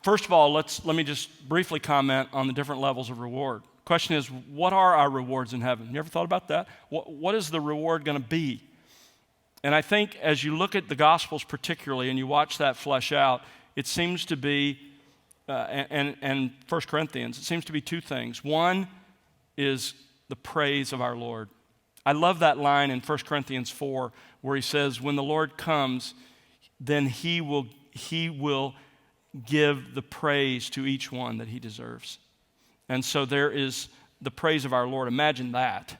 First of all, let me just briefly comment on the different levels of reward. Question is, what are our rewards in heaven? You ever thought about that? What is the reward going to be? And I think as you look at the Gospels particularly and you watch that flesh out, it seems to be, and 1 Corinthians, it seems to be two things. One is the praise of our Lord. I love that line in 1 Corinthians 4 where he says, when the Lord comes, then he will give the praise to each one that he deserves. And so there is the praise of our Lord. Imagine that.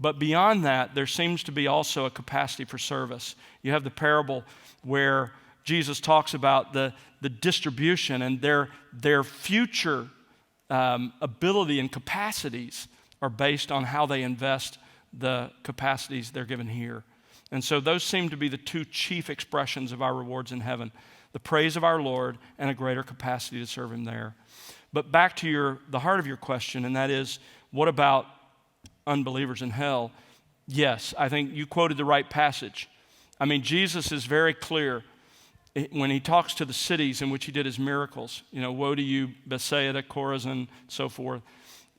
But beyond that, there seems to be also a capacity for service. You have the parable where Jesus talks about the distribution and their future ability and capacities are based on how they invest the capacities they're given here. And so those seem to be the two chief expressions of our rewards in heaven, the praise of our Lord and a greater capacity to serve him there. But back to the heart of your question, and that is, what about unbelievers in hell? Yes, I think you quoted the right passage. I mean, Jesus is very clear when he talks to the cities in which he did his miracles. Woe to you, Bethsaida, Chorazin, so forth.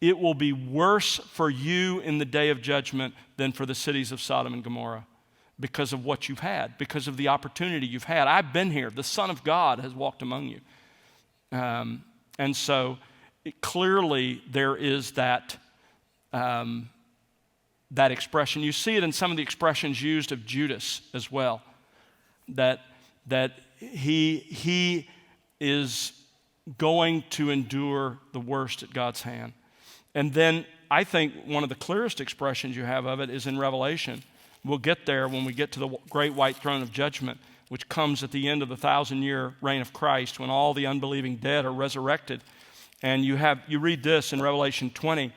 It will be worse for you in the day of judgment than for the cities of Sodom and Gomorrah because of what you've had, because of the opportunity you've had. I've been here. The Son of God has walked among you. And so clearly there is that expression. You see it in some of the expressions used of Judas as well, that he is going to endure the worst at God's hand. And then I think one of the clearest expressions you have of it is in Revelation. We'll get there when we get to the great white throne of judgment, which comes at the end of the 1,000-year reign of Christ, when all the unbelieving dead are resurrected. And you read this in Revelation 20.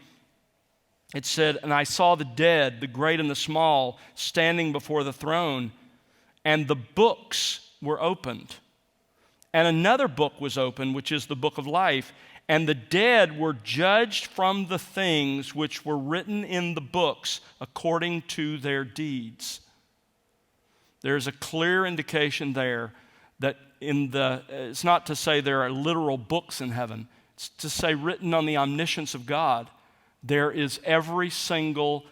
It said, and I saw the dead, the great and the small, standing before the throne, and the books were opened. And another book was opened, which is the book of life. And the dead were judged from the things which were written in the books according to their deeds. There's a clear indication there that it's not to say there are literal books in heaven. It's to say written on the omniscience of God. There is every single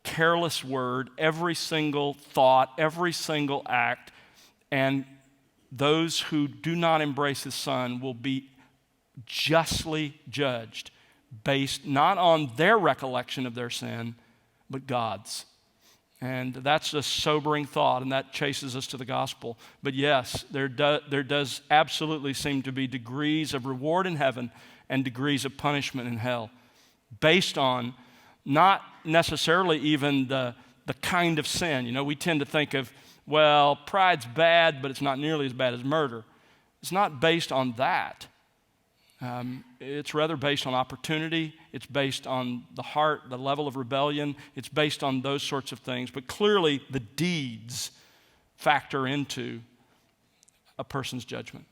careless word, every single thought, every single act, and those who do not embrace his Son will be justly judged based not on their recollection of their sin, but God's. And that's a sobering thought, and that chases us to the gospel. But yes, there does absolutely seem to be degrees of reward in heaven and degrees of punishment in hell, based on not necessarily even the kind of sin. We tend to think of, well, pride's bad, but it's not nearly as bad as murder. It's not based on that. It's rather based on opportunity. It's based on the heart, the level of rebellion. It's based on those sorts of things. But clearly, the deeds factor into a person's judgment.